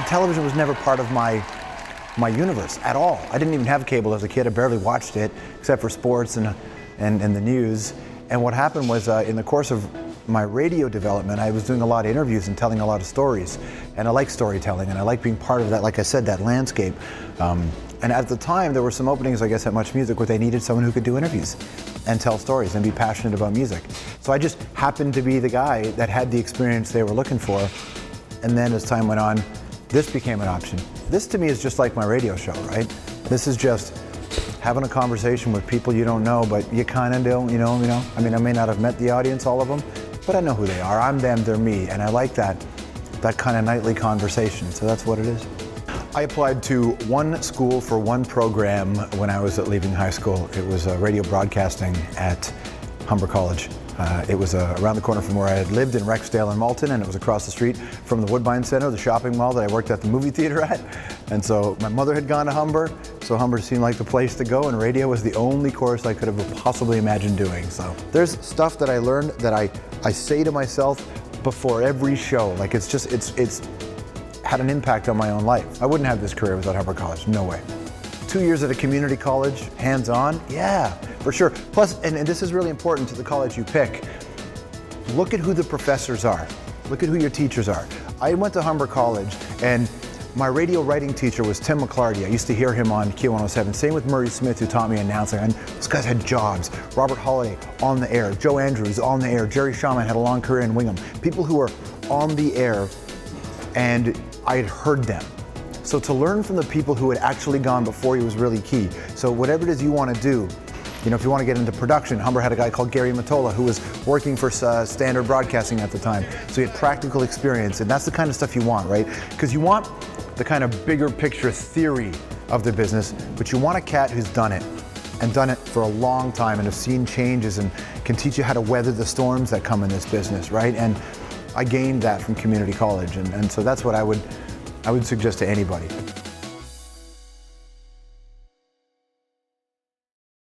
Television was never part of my universe at all. I didn't even have cable as a kid. I barely watched it except for sports and the news. And what happened was in the course of my radio development, I was doing a lot of interviews and telling a lot of stories. And I like storytelling, and I like being part of that, like I said, that landscape. And at the time, there were some openings, I guess, at Much Music where they needed someone who could do interviews and tell stories and be passionate about music. So I just happened to be the guy that had the experience they were looking for. And then as time went on, this became an option. This to me is just like my radio show, right? This is just having a conversation with people you don't know, but you kind of don't, you know. I mean, I may not have met the audience, all of them, but I know who they are. I'm them, they're me, and I like that kind of nightly conversation, so that's what it is. I applied to one school for one program when I was leaving high school. It was radio broadcasting at Humber College. It was around the corner from where I had lived in Rexdale and Malton, and it was across the street from the Woodbine Center, the shopping mall that I worked at the movie theater at. And so my mother had gone to Humber, so Humber seemed like the place to go, and radio was the only course I could have possibly imagined doing. So there's stuff that I learned that I say to myself before every show. Like it's had an impact on my own life. I wouldn't have this career without Humber College, no way. 2 years at a community college, hands-on, yeah, for sure. Plus, and this is really important to the college you pick, look at who the professors are. Look at who your teachers are. I went to Humber College, and my radio writing teacher was Tim McClarty. I used to hear him on Q107. Same with Murray Smith, who taught me announcing. And those guys had jobs. Robert Holliday, on the air. Joe Andrews, on the air. Jerry Shawman had a long career in Wingham. People who were on the air, and I had heard them. So to learn from the people who had actually gone before you was really key. So whatever it is you want to do, if you want to get into production, Humber had a guy called Gary Matola who was working for Standard Broadcasting at the time. So he had practical experience, and that's the kind of stuff you want, right? Because you want the kind of bigger picture theory of the business, but you want a cat who's done it, and done it for a long time, and has seen changes and can teach you how to weather the storms that come in this business, right? And I gained that from community college, and so that's what I would suggest to anybody.